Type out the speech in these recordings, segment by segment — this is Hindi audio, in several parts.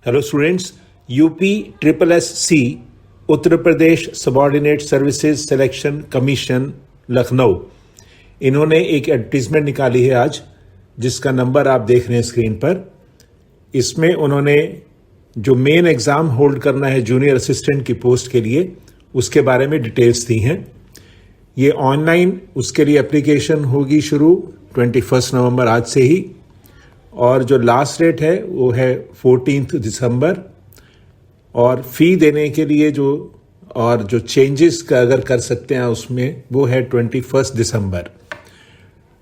Hello students, UP triple S C Uttar Pradesh subordinate services selection commission Lucknow, इन्होंने एक एडवर्टीजमेंट निकाली है आज, जिसका नंबर आप देख रहे हैं स्क्रीन पर। इसमें उन्होंने जो मेन एग्जाम होल्ड करना है जूनियर असिस्टेंट की पोस्ट के लिए, उसके बारे में डिटेल्स दी हैं। ये ऑनलाइन उसके लिए एप्लीकेशन होगी शुरू 21 नवंबर आज से ही, और जो लास्ट डेट है वो है 14 दिसंबर। और फी देने के लिए जो चेंजेस का अगर कर सकते हैं उसमें, वो है 21 दिसंबर।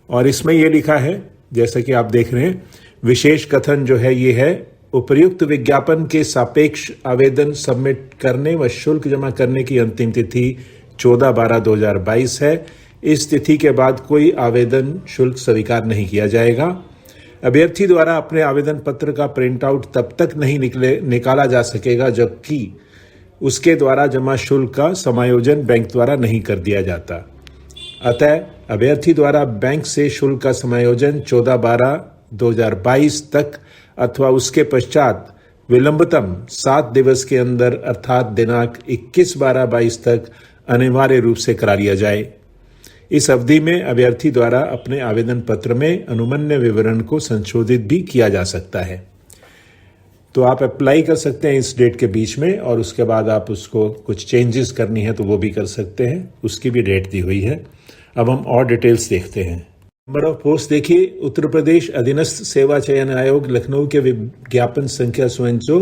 और इसमें ये लिखा है, जैसा कि आप देख रहे हैं, विशेष कथन जो है ये है, उपर्युक्त विज्ञापन के सापेक्ष आवेदन सबमिट करने व शुल्क जमा करने की अंतिम तिथि 14/12/2022 है। इस तिथि के बाद कोई आवेदन शुल्क स्वीकार नहीं किया जाएगा। अभ्यर्थी द्वारा अपने आवेदन पत्र का प्रिंट आउट तब तक नहीं निकाला जा सकेगा जबकि उसके द्वारा जमा शुल्क का समायोजन बैंक द्वारा नहीं कर दिया जाता। अतः अभ्यर्थी द्वारा बैंक से शुल्क का समायोजन 14/12/2022 तक अथवा उसके पश्चात विलंबतम 7 दिवस के अंदर अर्थात दिनांक 21/12/22 तक अनिवार्य रूप से करा लिया जाए। इस अवधि में अभ्यर्थी द्वारा अपने आवेदन पत्र में अनुमन्य विवरण को संशोधित भी किया जा सकता है। तो आप अप्लाई कर सकते हैं इस डेट के बीच में, और उसके बाद आप उसको कुछ चेंजेस करनी है तो वो भी कर सकते हैं। उसकी भी डेट दी हुई है। अब हम और डिटेल्स देखते हैं। नंबर ऑफ पोस्ट देखिए, उत्तर प्रदेश अधीनस्थ सेवा चयन आयोग लखनऊ के विज्ञापन संख्या 100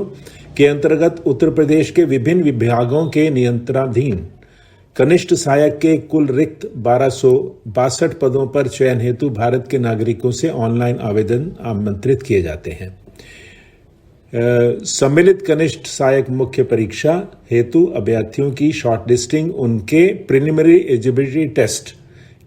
के अंतर्गत उत्तर प्रदेश के विभिन्न विभागों के नियंत्रणाधीन कनिष्ठ सहायक के कुल रिक्त 1262 पदों पर चयन हेतु भारत के नागरिकों से ऑनलाइन आवेदन आमंत्रित किए जाते हैं। सम्मिलित कनिष्ठ सहायक मुख्य परीक्षा हेतु अभ्यर्थियों की शॉर्टलिस्टिंग उनके प्रिलिमिनरी एलिजिबिलिटी टेस्ट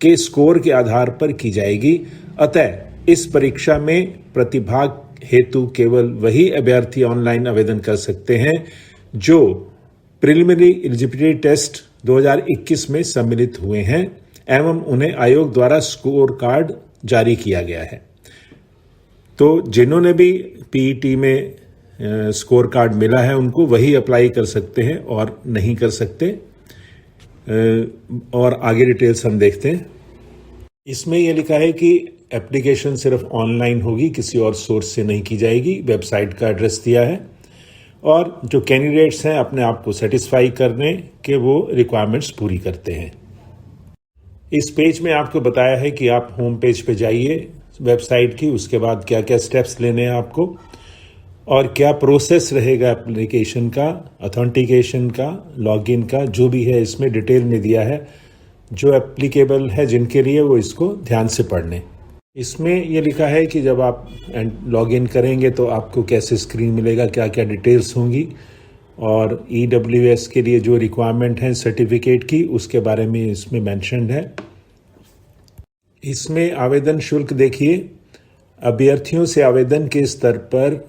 के स्कोर के आधार पर की जाएगी। अतः इस परीक्षा में प्रतिभाग हेतु केवल वही अभ्यर्थी ऑनलाइन आवेदन कर सकते हैं जो प्रिलिमिनरी एलिजिबिलिटी टेस्ट 2021 में सम्मिलित हुए हैं एवं उन्हें आयोग द्वारा स्कोर कार्ड जारी किया गया है। तो जिन्होंने भी पीईटी में स्कोर कार्ड मिला है उनको वही अप्लाई कर सकते हैं और नहीं कर सकते। और आगे डिटेल्स हम देखते हैं। इसमें यह लिखा है कि एप्लीकेशन सिर्फ ऑनलाइन होगी, किसी और सोर्स से नहीं की जाएगी। वेबसाइट का एड्रेस दिया है, और जो कैंडिडेट्स हैं अपने आप को सेटिस्फाई करने के वो रिक्वायरमेंट्स पूरी करते हैं। इस पेज में आपको बताया है कि आप होम पेज पे जाइए वेबसाइट की, उसके बाद क्या क्या स्टेप्स लेने हैं आपको और क्या प्रोसेस रहेगा एप्लीकेशन का, ऑथेंटिकेशन का, लॉगिन का, जो भी है इसमें डिटेल में दिया है। जो एप्लीकेबल है जिनके लिए वो इसको ध्यान से पढ़ लें। इसमें ये लिखा है कि जब आप लॉगिन करेंगे तो आपको कैसे स्क्रीन मिलेगा, क्या क्या डिटेल्स होंगी, और EWS के लिए जो रिक्वायरमेंट है सर्टिफिकेट की, उसके बारे में इसमें मेंशन्ड है। इसमें आवेदन शुल्क देखिए, अभ्यर्थियों से आवेदन के स्तर पर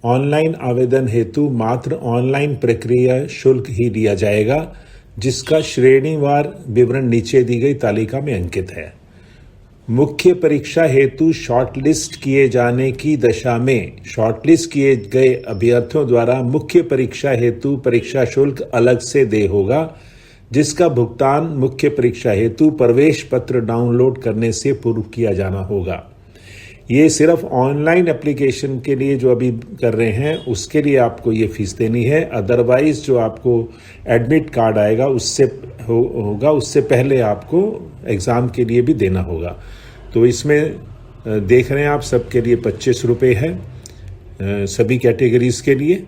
ऑनलाइन आवेदन हेतु मात्र ऑनलाइन प्रक्रिया शुल्क ही लिया जाएगा, जिसका श्रेणीवार विवरण नीचे दी गई तालिका में अंकित है। मुख्य परीक्षा हेतु शॉर्टलिस्ट किए जाने की दशा में शॉर्टलिस्ट किए गए अभ्यर्थियों द्वारा मुख्य परीक्षा हेतु परीक्षा शुल्क अलग से देय होगा, जिसका भुगतान मुख्य परीक्षा हेतु प्रवेश पत्र डाउनलोड करने से पूर्व किया जाना होगा। ये सिर्फ ऑनलाइन एप्लीकेशन के लिए जो अभी कर रहे हैं उसके लिए आपको ये फीस देनी है। अदरवाइज जो आपको एडमिट कार्ड आएगा उससे पहले आपको एग्ज़ाम के लिए भी देना होगा। तो इसमें देख रहे हैं आप, सबके लिए 25 रुपये है सभी कैटेगरीज के लिए।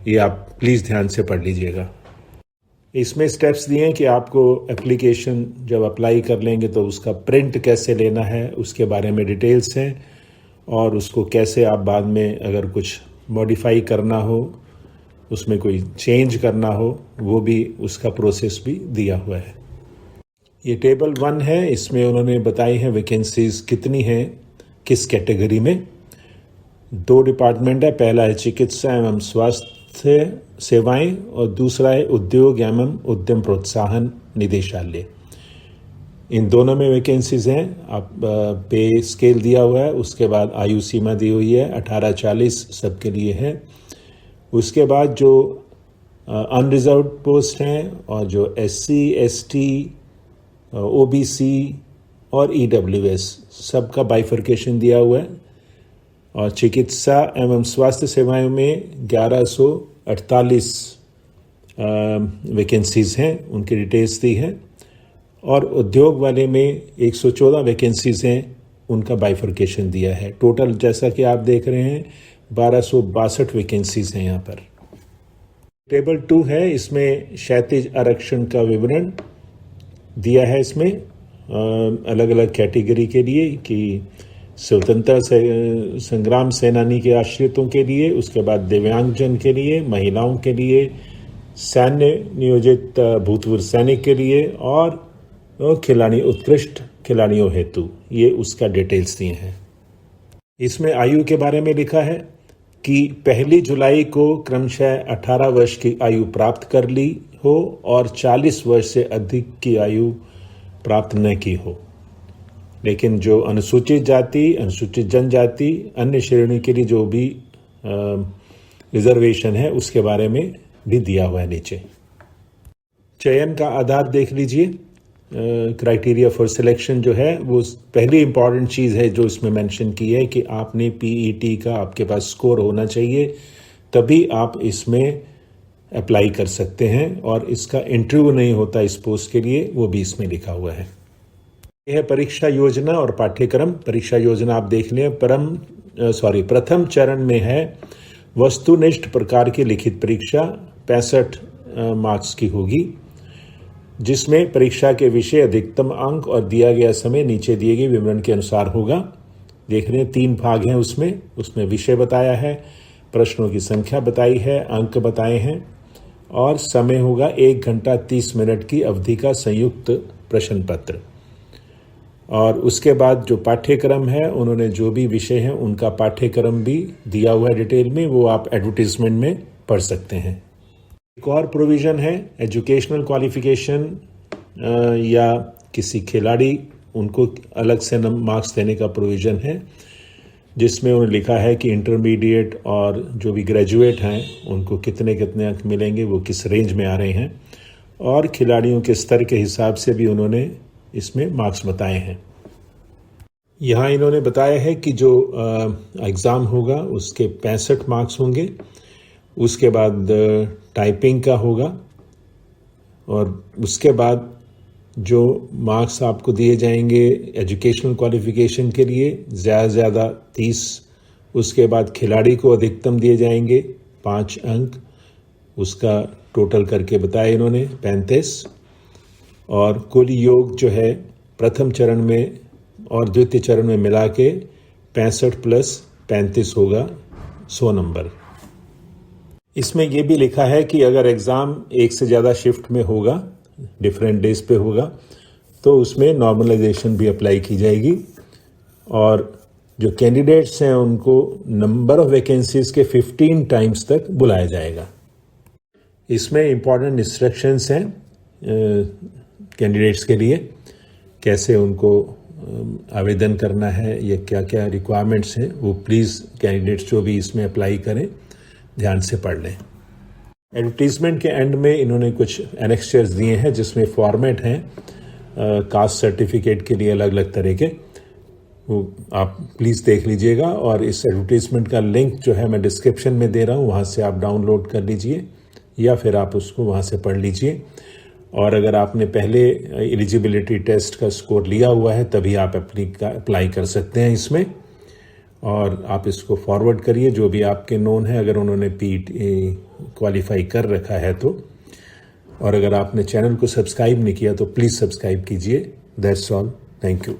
ये आप प्लीज़ ध्यान से पढ़ लीजिएगा। इसमें स्टेप्स दिए हैं कि आपको एप्लीकेशन जब अप्लाई कर लेंगे तो उसका प्रिंट कैसे लेना है, उसके बारे में डिटेल्स हैं, और उसको कैसे आप बाद में अगर कुछ मॉडिफाई करना हो, उसमें कोई चेंज करना हो, वो भी उसका प्रोसेस भी दिया हुआ है। ये टेबल 1 है, इसमें उन्होंने बताई है वैकेंसीज कितनी हैं किस कैटेगरी में। 2 डिपार्टमेंट है, पहला है चिकित्सा एवं स्वास्थ्य सेवाएं और दूसरा है उद्योग एवं उद्यम प्रोत्साहन निदेशालय। इन दोनों में वैकेंसीज हैं। आप पे स्केल दिया हुआ है, उसके बाद आयु सीमा दी हुई है 18-40 सबके लिए है। उसके बाद जो अनरिजर्व पोस्ट हैं और जो SC ST OBC और EWS सबका बाइफर्केशन दिया हुआ है। और चिकित्सा एवं स्वास्थ्य सेवाओं में 1148 वैकेंसीज हैं, उनकी डिटेल्स दी हैं। और उद्योग वाले में 114 वैकेंसीज हैं, उनका बाइफर्केशन दिया है। टोटल जैसा कि आप देख रहे हैं 1262 वैकेंसीज हैं यहाँ पर। टेबल 2 है, इसमें क्षैतिज आरक्षण का विवरण दिया है। इसमें अलग अलग कैटेगरी के लिए कि स्वतंत्रता संग्राम सेनानी के आश्रितों के लिए, उसके बाद दिव्यांगजन के लिए, महिलाओं के लिए, सैन्य नियोजित भूतपूर्व सैनिक के लिए और खिलाड़ी उत्कृष्ट खिलाड़ियों हेतु, ये उसका डिटेल्स दिए हैं। इसमें आयु के बारे में लिखा है कि 1 जुलाई को क्रमशः 18 वर्ष की आयु प्राप्त कर ली हो और 40 वर्ष से अधिक की आयु प्राप्त न की हो। लेकिन जो अनुसूचित जाति, अनुसूचित जनजाति, अन्य श्रेणी के लिए जो भी रिजर्वेशन है उसके बारे में भी दिया हुआ है नीचे। चयन का आधार देख लीजिए। क्राइटेरिया फॉर सिलेक्शन जो है वो पहली इंपॉर्टेंट चीज़ है जो इसमें मेंशन की है कि आपने PET का आपके पास स्कोर होना चाहिए, तभी आप इसमें अप्लाई कर सकते हैं। और इसका इंटरव्यू नहीं होता इस पोस्ट के लिए, वो भी इसमें लिखा हुआ है। यह है परीक्षा योजना और पाठ्यक्रम। परीक्षा योजना आप देख लें। प्रथम चरण में है वस्तुनिष्ठ प्रकार की लिखित परीक्षा, 65 मार्क्स की होगी, जिसमें परीक्षा के विषय, अधिकतम अंक और दिया गया समय नीचे दिए गए विवरण के अनुसार होगा। देख रहे हैं 3 भाग हैं उसमें विषय बताया है, प्रश्नों की संख्या बताई है, अंक बताए हैं और समय होगा 1 घंटा 30 मिनट की अवधि का संयुक्त प्रश्न पत्र। और उसके बाद जो पाठ्यक्रम है, उन्होंने जो भी विषय हैं उनका पाठ्यक्रम भी दिया हुआ है डिटेल में, वो आप एडवर्टीजमेंट में पढ़ सकते हैं। एक और प्रोविज़न है एजुकेशनल क्वालिफिकेशन या किसी खिलाड़ी, उनको अलग से मार्क्स देने का प्रोविज़न है, जिसमें उन्होंने लिखा है कि इंटरमीडिएट और जो भी ग्रेजुएट हैं उनको कितने कितने अंक मिलेंगे, वो किस रेंज में आ रहे हैं, और खिलाड़ियों के स्तर के हिसाब से भी उन्होंने इसमें मार्क्स बताए हैं। यहाँ इन्होंने बताया है कि जो एग्ज़ाम होगा उसके 65 मार्क्स होंगे, उसके बाद टाइपिंग का होगा और उसके बाद जो मार्क्स आपको दिए जाएंगे एजुकेशनल क्वालिफिकेशन के लिए ज़्यादा से ज़्यादा 30, उसके बाद खिलाड़ी को अधिकतम दिए जाएंगे 5 अंक, उसका टोटल करके बताया इन्होंने 35, और कुल योग जो है प्रथम चरण में और द्वितीय चरण में मिला के 65 + 35 होगा 100 नंबर। इसमें यह भी लिखा है कि अगर एग्ज़ाम एक से ज़्यादा शिफ्ट में होगा, डिफरेंट डेज पे होगा, तो उसमें नॉर्मलाइजेशन भी अप्लाई की जाएगी और जो कैंडिडेट्स हैं उनको नंबर ऑफ वैकेंसीज के 15 टाइम्स तक बुलाया जाएगा। इसमें इम्पॉर्टेंट इंस्ट्रक्शंस हैं कैंडिडेट्स के लिए, कैसे उनको आवेदन करना है या क्या क्या रिक्वायरमेंट्स हैं, वो प्लीज़ कैंडिडेट्स जो भी इसमें अप्लाई करें ध्यान से पढ़ लें। एडवर्टीजमेंट के एंड में इन्होंने कुछ एनेक्स्चर्स दिए हैं जिसमें फॉर्मेट हैं कास्ट सर्टिफिकेट के लिए अलग अलग तरह के, वो आप प्लीज़ देख लीजिएगा। और इस एडवर्टीजमेंट का लिंक जो है मैं डिस्क्रिप्शन में दे रहा हूँ, वहाँ से आप डाउनलोड कर लीजिए या फिर आप उसको वहाँ से पढ़ लीजिए। और अगर आपने पहले एलिजिबिलिटी टेस्ट का स्कोर लिया हुआ है तभी आप अप्लाई कर सकते हैं इसमें, और आप इसको फॉरवर्ड करिए जो भी आपके नोन है, अगर उन्होंने PET क्वालिफाई कर रखा है तो। और अगर आपने चैनल को सब्सक्राइब नहीं किया तो प्लीज़ सब्सक्राइब कीजिए। That's all, thank you.